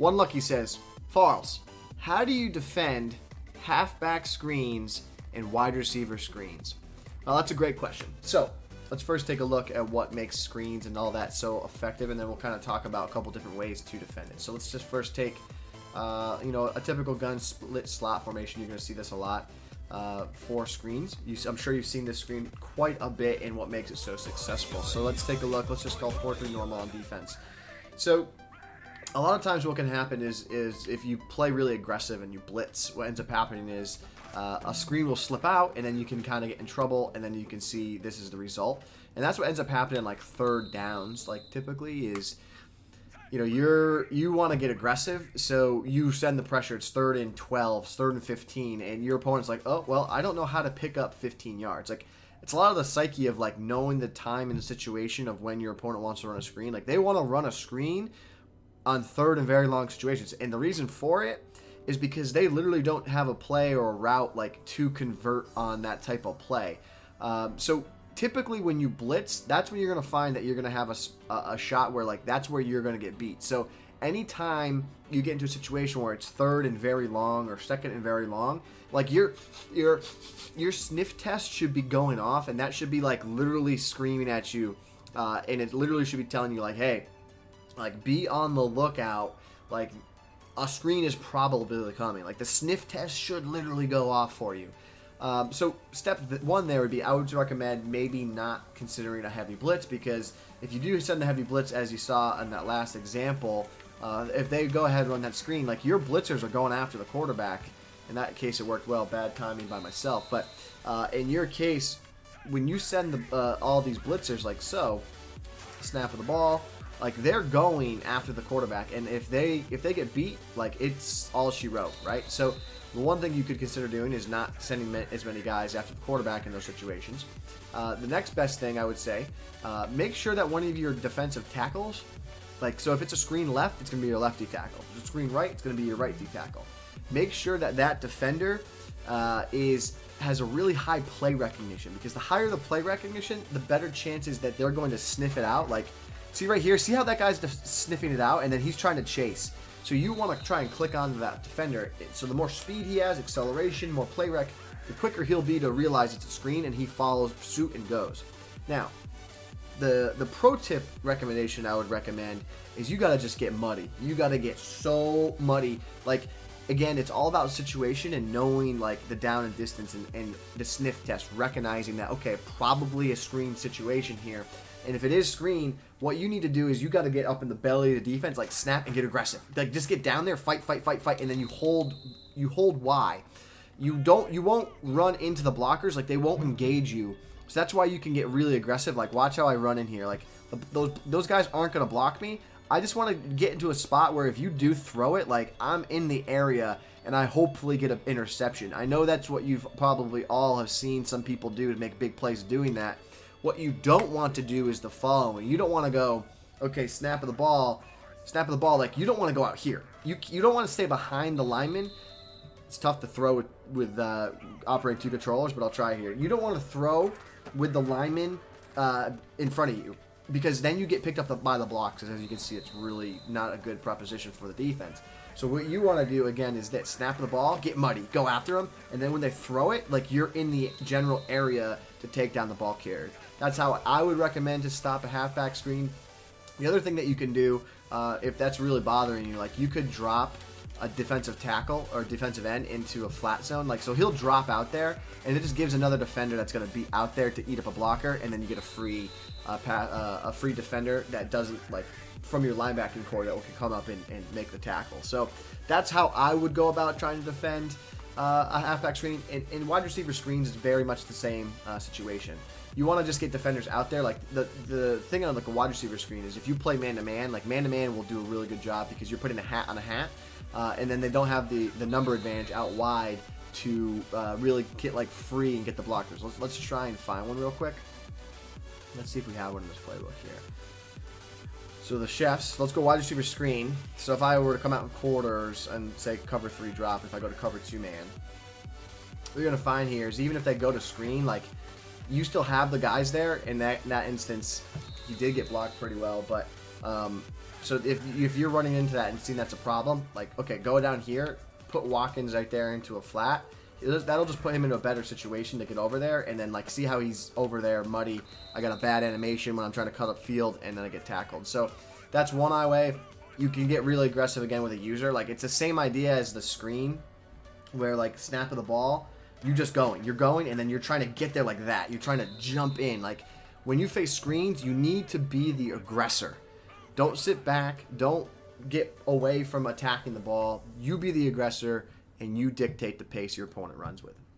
One Lucky says, Farls, how do you defend halfback screens and wide receiver screens? Well, that's a great question. So let's first take a look at what makes screens and all that so effective, and then we'll kind of talk about a couple different ways to defend it. So let's just first take, a typical gun split slot formation. You're going to see this a lot for screens. I'm sure you've seen this screen quite a bit in what makes it so successful. So let's take a look. Let's just go 4-3 normal on defense. So a lot of times what can happen is if you play really aggressive and you blitz, what ends up happening is a screen will slip out, and then you can kind of get in trouble, and then you can see this is the result. And that's what ends up happening like third downs, like typically is, you want to get aggressive, so you send the pressure. It's 3rd and 12, 3rd and 15, and your opponent's like, oh, well, I don't know how to pick up 15 yards. Like, it's a lot of the psyche of like knowing the time and the situation of when your opponent wants to run a screen. Like, they want to run a screen on 3rd and very long situations, and the reason for it is because they literally don't have a play or a route like to convert on that type of play. So typically when you blitz, that's when you're going to find that you're going to have a shot where like that's where you're going to get beat. So anytime you get into a situation where it's 3rd and very long or 2nd and very long, like your sniff test should be going off, and that should be like literally screaming at you, and it literally should be telling you like, hey, like, be on the lookout. Like, a screen is probably coming. Like, the sniff test should literally go off for you. So step one there would be, I would recommend maybe not considering a heavy blitz, because if you do send a heavy blitz, as you saw in that last example, if they go ahead and run that screen, like, your blitzers are going after the quarterback. In that case, it worked well. Bad timing by myself. But in your case, when you send all these blitzers like so, snap of the ball, like, they're going after the quarterback, and if they get beat, like, it's all she wrote, right? So the one thing you could consider doing is not sending as many guys after the quarterback in those situations. The next best thing I would say, make sure that one of your defensive tackles, like, so if it's a screen left, it's going to be your lefty tackle. If it's a screen right, it's going to be your righty tackle. Make sure that defender has a really high play recognition, because the higher the play recognition, the better chances that they're going to sniff it out. Like, see right here, see how that guy's sniffing it out, and then he's trying to chase. So you want to try and click onto that defender. So the more speed he has, acceleration, more play rec, the quicker he'll be to realize it's a screen, and he follows suit and goes. Now, the pro tip recommendation I would recommend is you got to just get muddy. You got to get so muddy. Like, again, it's all about situation and knowing like the down and distance and the sniff test, recognizing that, okay, probably a screen situation here. And if it is screen, what you need to do is you got to get up in the belly of the defense, like snap and get aggressive. Like, just get down there, fight, and then you hold Y. You won't run into the blockers, like they won't engage you. So that's why you can get really aggressive. Like, watch how I run in here. Like, those guys aren't going to block me. I just want to get into a spot where if you do throw it, like, I'm in the area and I hopefully get an interception. I know that's what you've probably all have seen some people do to make big plays doing that. What you don't want to do is the following. You don't want to go, okay, snap of the ball, like, you don't want to go out here. You don't want to stay behind the lineman. It's tough to throw with operating 2 controllers, but I'll try here. You don't want to throw with the lineman in front of you, because then you get picked up by the blocks. As you can see, it's really not a good proposition for the defense. So what you want to do, again, is that snap of the ball, get muddy, go after them, and then when they throw it, like, you're in the general area to take down the ball carrier. That's how I would recommend to stop a halfback screen. The other thing that you can do, if that's really bothering you, like, you could drop a defensive tackle or defensive end into a flat zone. Like, so he'll drop out there, and it just gives another defender that's going to be out there to eat up a blocker, and then you get a free defender that doesn't, like, from your linebacking core that can come up and make the tackle. So that's how I would go about trying to defend a halfback screen. In wide receiver screens, it's very much the same situation. You want to just get defenders out there. Like, the thing on like a wide receiver screen is if you play man-to-man, like, man-to-man will do a really good job because you're putting a hat on a hat, and then they don't have the number advantage out wide to really get like free and get the blockers. Let's try and find one real quick. Let's see if we have one in this playbook here. So the chefs, let's go wide receiver screen. So if I were to come out in quarters and say cover 3 drop, if I go to cover 2 man, what you're going to find here is even if they go to screen, like, you still have the guys there. In that instance, you did get blocked pretty well, but So if you're running into that and seeing that's a problem, like, okay, go down here, put Watkins right there into a flat. That'll just put him in a better situation to get over there, and then, like, see how he's over there muddy. I got a bad animation when I'm trying to cut up field, and then I get tackled. So that's one way. You can get really aggressive again with a user. Like, it's the same idea as the screen, where, like, snap of the ball, you're just going. You're going, and then you're trying to get there like that. You're trying to jump in. Like, when you face screens, you need to be the aggressor. Don't sit back. Don't get away from attacking the ball. You be the aggressor, and you dictate the pace your opponent runs with.